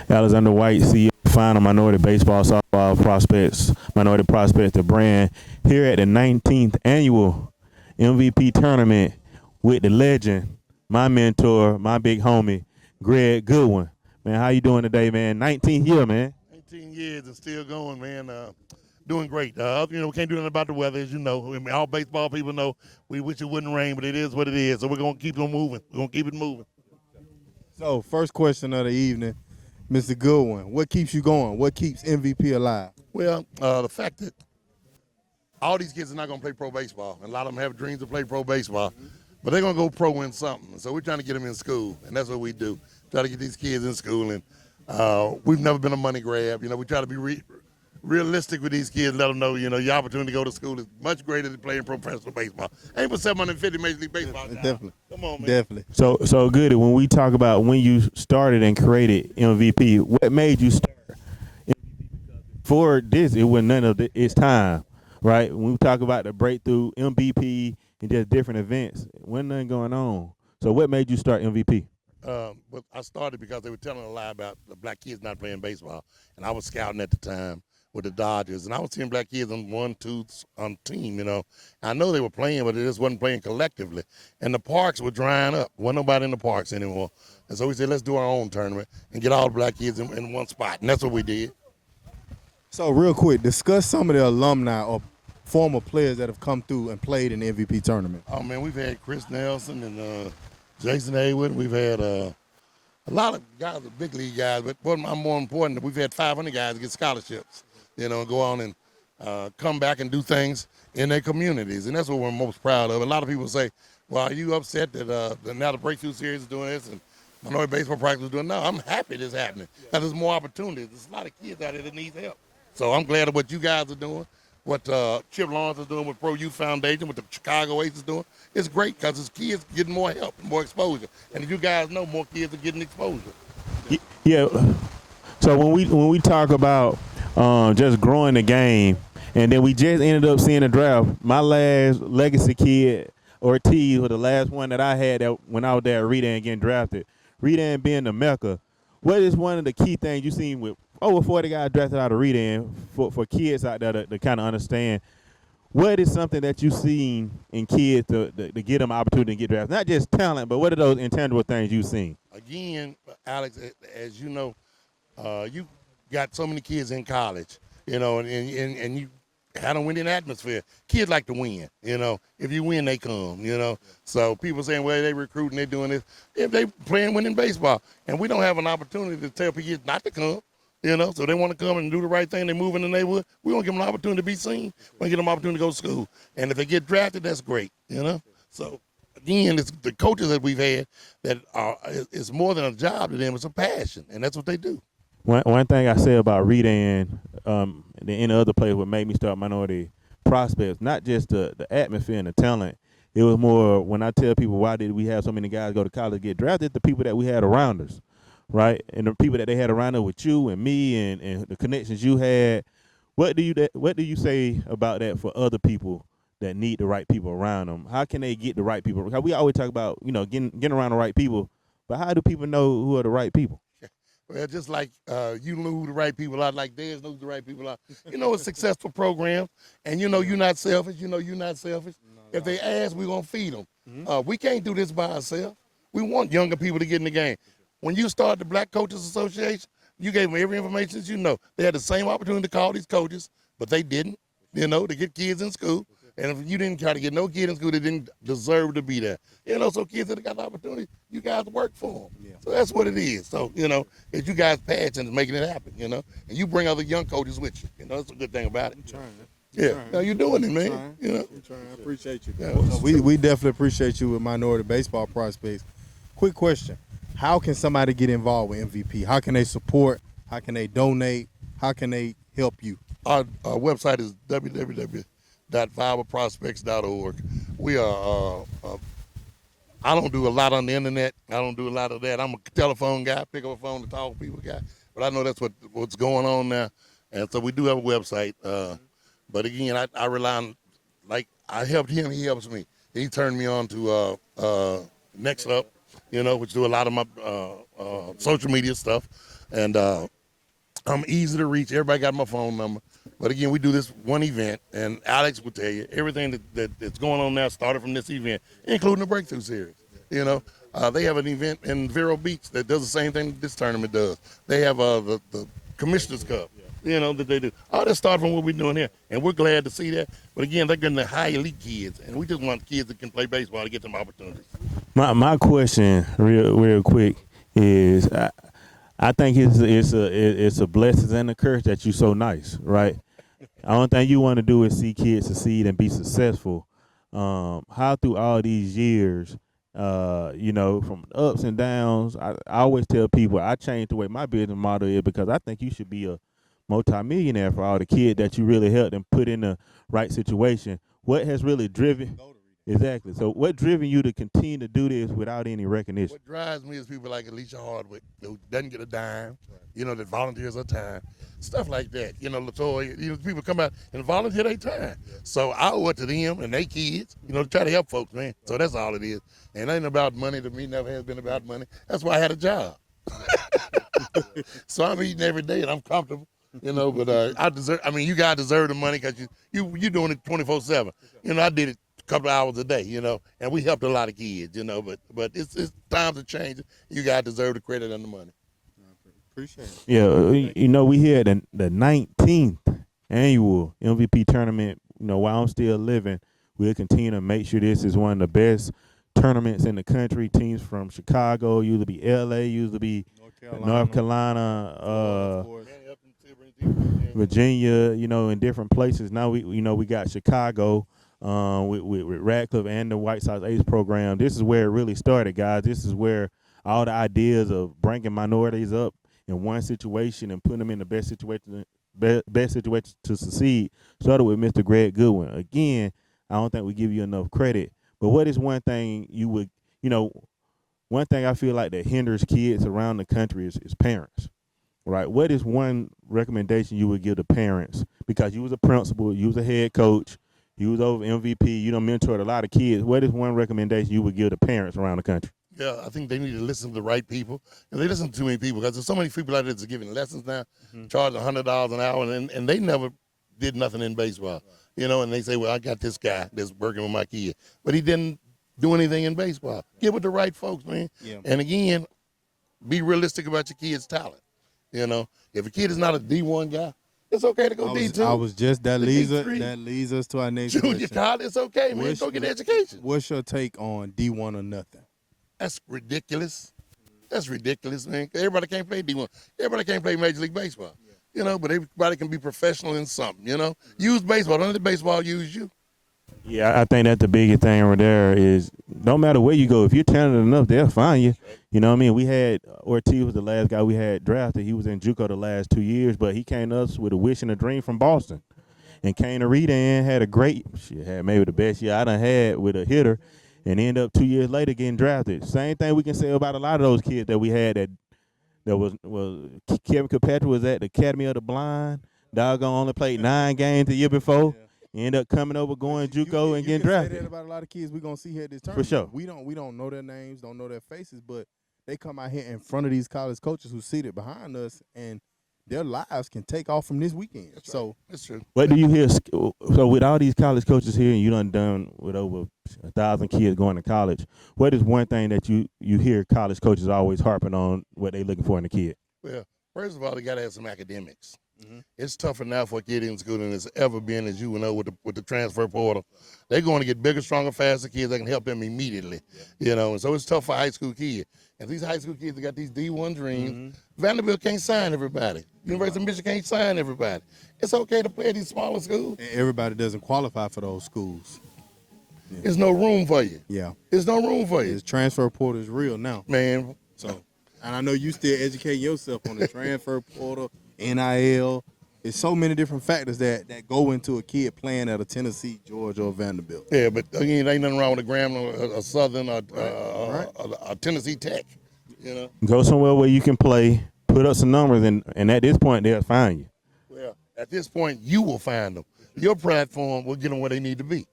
Alexander White, CEO, founder, Minority Baseball, Softball Prospects, Minority Prospects, the brand, here at the 19th annual MVP tournament with the legend, my mentor, my big homie, Greg Goodwin. Man, how you doing today, man? 19th year, man. 19 years and still going, man. Doing great. We can't do nothing about the weather, as you know. I mean, all baseball people know we wish it wouldn't rain, but it is what it is. So we're going to keep it moving. We're going to keep it moving. So, first question of the evening, Mr. Goodwin, what keeps you going? What keeps MVP alive? Well, the fact that all these kids are not going to play pro baseball, and a lot of them have dreams to play pro baseball, but they're going to go pro in something. So we're trying to get them in school, and that's what we do. Try to get these kids in school, and we've never been a money grab. We try to be realistic with these kids, let them know, your opportunity to go to school is much greater than playing professional baseball. Ain't for 750 Major League Baseball. Definitely. Come on, man. Definitely. So good. When we talk about when you started and created MVP, what made you start MVP? For this, it was none of its time, right? When we talk about the breakthrough MVP and just different events, wasn't nothing going on. So what made you start MVP? But I started because they were telling a lie about the black kids not playing baseball, and I was scouting at the time with the Dodgers, and I was seeing black kids on 1-2 on team. I know they were playing, but they just wasn't playing collectively, and the parks were drying up. Wasn't nobody in the parks anymore, and so we said, let's do our own tournament and get all the black kids in one spot, and that's what we did. So, real quick, discuss some of the alumni or former players that have come through and played in the MVP tournament. Oh man, we've had Chris Nelson and Jason Haywood. We've had a lot of guys, the big league guys, but more important, we've had 500 guys get scholarships, and go on and come back and do things in their communities, and that's what we're most proud of. A lot of people say, well, are you upset that now the Breakthrough Series is doing this and Minority Baseball Practice is doing? No, I'm happy this is happening because there's more opportunities. There's a lot of kids out there that need help. So I'm glad of what you guys are doing, what Chip Lawrence is doing with Pro Youth Foundation, what the Chicago Ace is doing. It's great because it's kids getting more help, more exposure. And as you guys know, more kids are getting exposure. Yeah. So when we talk about just growing the game, and then we just ended up seeing the draft. My last legacy kid, Ortiz, was the last one that I had when I was there at Redan getting drafted. Redan being the Mecca. What is one of the key things you've seen with over 40 guys drafted out of Redan for kids out there to kind of understand? What is something that you've seen in kids to get them an opportunity to get drafted? Not just talent, but what are those intangible things you've seen? Again, Alex, as you know, you got so many kids in college, and you had a winning atmosphere. Kids like to win, If you win, they come, So people saying, well, they recruiting, they doing this. If they playing winning baseball, and we don't have an opportunity to tell people not to come, So they want to come and do the right thing. They move in the neighborhood. We want to give them an opportunity to be seen. We want to give them an opportunity to go to school. And if they get drafted, that's great, So again, it's the coaches that we've had that it's more than a job to them. It's a passion, and that's what they do. One thing I say about Redan and any other players what made me start Minority Prospects, not just the atmosphere and the talent. It was more when I tell people why did we have so many guys go to college get drafted, the people that we had around us, right? And the people that they had around us with you and me and the connections you had. What do you say about that for other people that need the right people around them? How can they get the right people? Because we always talk about, getting around the right people, but how do people know who are the right people? Well, just like you know who the right people are, like Dez knows who the right people are. A successful program, and you're not selfish. You're not selfish. If they ask, we're going to feed them. We can't do this by ourselves. We want younger people to get in the game. When you started the Black Coaches Association, you gave them every information that you know. They had the same opportunity to call these coaches, but they didn't, to get kids in school. And if you didn't try to get no kid in school, they didn't deserve to be there. So kids that got the opportunity, you guys work for them. Yeah. So that's what it is. So, it's you guys' passion is making it happen, and you bring other young coaches with you. That's a good thing about it. I'm trying. Yeah, no, you're doing it, man. I'm trying. I appreciate you. Yeah. We definitely appreciate you with Minority Baseball Prospects. Quick question. How can somebody get involved with MVP? How can they support? How can they donate? How can they help you? Our website is www.viableprospects.org. We are, I don't do a lot on the internet. I don't do a lot of that. I'm a telephone guy, pick up a phone to talk to people guy. But I know that's what's going on now. And so we do have a website. But again, I rely on, like, I helped him, he helps me. He turned me on to Next Up. which do a lot of my social media stuff, and I'm easy to reach. Everybody got my phone number. But again, we do this one event, and Alex will tell you everything that's going on now started from this event, including the Breakthrough Series. They have an event in Vero Beach that does the same thing that this tournament does. They have the Commissioner's Cup, that they do. All that started from what we're doing here, and we're glad to see that. But again, they're getting the high elite kids, and we just want kids that can play baseball to get them opportunities. My question, real quick, is I think it's a blessing and a curse that you're so nice, right? The only thing you want to do is see kids succeed and be successful. How through all these years, from ups and downs, I always tell people I changed the way my business model is because I think you should be a multimillionaire for all the kids that you really helped and put in the right situation. What has really driven? Exactly. So what driven you to continue to do this without any recognition? What drives me is people like Alicia Hardwick, who doesn't get a dime, that volunteers her time, stuff like that. LaToya, people come out and volunteer their time. So I owe it to them and their kids, to try to help folks, man. So that's all it is. And it ain't about money to me, never has been about money. That's why I had a job. So I'm eating every day and I'm comfortable. But you guys deserve the money because you doing it 24/7. I did it couple of hours a day, and we helped a lot of kids, but it's times are changing. You guys deserve the credit and the money. Appreciate it. Yeah, we here at the 19th annual MVP tournament. While I'm still living, we'll continue to make sure this is one of the best tournaments in the country. Teams from Chicago, used to be LA, used to be North Carolina, Virginia, in different places. Now we got Chicago. With Radcliffe and the White Sox Ace program. This is where it really started, guys. This is where all the ideas of bringing minorities up in one situation and putting them in the best situation to succeed started with Mr. Greg Goodwin. Again, I don't think we give you enough credit. But what is one thing you would, one thing I feel like that hinders kids around the country is parents, right? What is one recommendation you would give to parents? Because you was a principal, you was a head coach, you was over MVP. You done mentored a lot of kids. What is one recommendation you would give to parents around the country? Yeah, I think they need to listen to the right people. And they listen to too many people because there's so many people out there that's giving lessons now, charging $100 an hour, and they never did nothing in baseball. And they say, well, I got this guy that's working with my kid. But he didn't do anything in baseball. Get with the right folks, man. Yeah. And again, be realistic about your kid's talent. If a kid is not a D1 guy, it's okay to go D2. That leads us to our next junior question. college. It's okay, man. Go get education. What's your take on D1 or nothing? That's ridiculous. That's ridiculous, man. Everybody can't play D1. Everybody can't play Major League Baseball. But everybody can be professional in something. Use baseball. Don't let baseball use you. Yeah, I think that's the biggest thing over there is no matter where you go, if you're talented enough, they'll find you. You know what I mean? We had Ortiz was the last guy we had drafted. He was in JUCO the last 2 years, but he came to us with a wish and a dream from Boston. And came to Rita and had had maybe the best year I done had with a hitter and ended up 2 years later getting drafted. Same thing we can say about a lot of those kids that we had that was Kevin Kilpatrick was at the Academy of the Blind. Doggone only played 9 games the year before. Yeah. End up coming over, going JUCO and getting drafted. Say that about a lot of kids we're gonna see here at this tournament. For sure. We don't know their names, don't know their faces, but they come out here in front of these college coaches who seated behind us, and their lives can take off from this weekend. That's right. That's true. What do you hear? So with all these college coaches here, and you done with over 1,000 kids going to college, what is one thing that you hear college coaches always harping on what they looking for in a kid? Well, first of all, they got to have some academics. It's tougher now for a kid in school than it's ever been, as you know, with the transfer portal. They're going to get bigger, stronger, faster kids that can help them immediately, and so it's tough for a high school kid. And these high school kids that got these D1 dreams, Vanderbilt can't sign everybody. University of Michigan can't sign everybody. It's okay to play at these smaller schools. And everybody doesn't qualify for those schools. Yeah. There's no room for you. Yeah. There's no room for you. This transfer portal is real now. Man. So, and I know you still educating yourself on the transfer portal, NIL. There's so many different factors that go into a kid playing at a Tennessee, Georgia, or Vanderbilt. Yeah, but again, ain't nothing wrong with a Grambling, a Southern, a Tennessee Tech. Go somewhere where you can play, put up some numbers, and at this point, they'll find you. Well, at this point, you will find them. Your platform will get them where they need to be.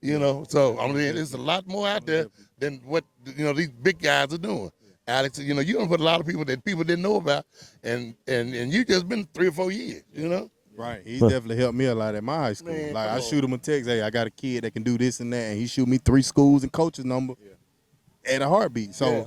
You know, so I mean, there's a lot more out there than what these big guys are doing. Alex, you don't put a lot of people that people didn't know about, and you just been 3 or 4 years. Right. He's definitely helped me a lot at my high school. Man, like come I on. shoot him a text, hey, I got a kid that can do this and that, and he shoot me 3 schools and coaches number at a heartbeat. So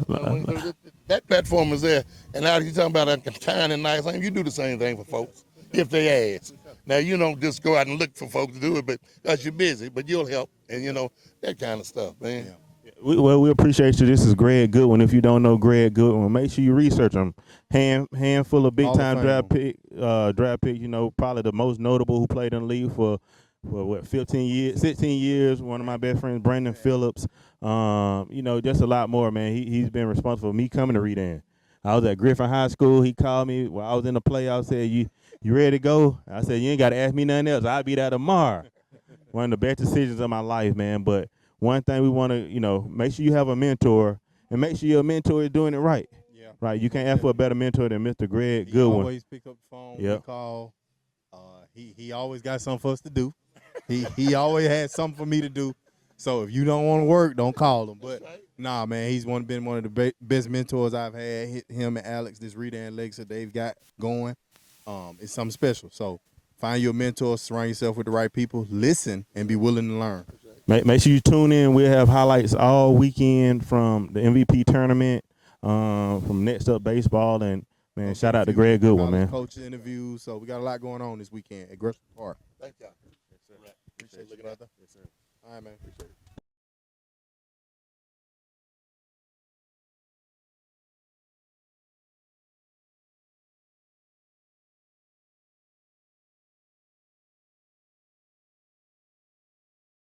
That platform is there, and now you talking about a kind and nice thing. You do the same thing for folks if they ask. Now you don't just go out and look for folks to do it, but because you're busy, but you'll help, and that kind of stuff, man. We appreciate you. This is Greg Goodwin. If you don't know Greg Goodwin, make sure you research him. Handful of big time Hall of draft pick. Probably the most notable who played in the league for what 15 years, 16 years. One of my best friends, Brandon Phillips. Just a lot more, man. He's been responsible for me coming to Redan. I was at Griffin High School. He called me while I was in the playoffs. Said, "You ready to go?" I said, "You ain't got to ask me nothing else. I'll be there tomorrow." One of the best decisions of my life, man. But one thing we want to, make sure you have a mentor, and make sure your mentor is doing it right. yeah. Right? You can't ask for a better mentor than Mr. Greg He Goodwin. always pick up the phone when we Yep. call. He always got something for us to do. He always had something for me to do. So if you don't want to work, don't call him. But nah, man, he's been one of the best mentors I've had. Him and Alex, this Redan legacy that they've got going, it's something special. So find your mentor, surround yourself with the right people, listen, and be willing to learn. Make sure you tune in. We'll have highlights all weekend from the MVP tournament, from Next Up Baseball, and man, shout out to Greg Goodwin, man. Coach interviews. So we got a lot going on this weekend at Gresham Park. Thank y'all. Appreciate you, brother. Yes, sir. All right, man. Appreciate it.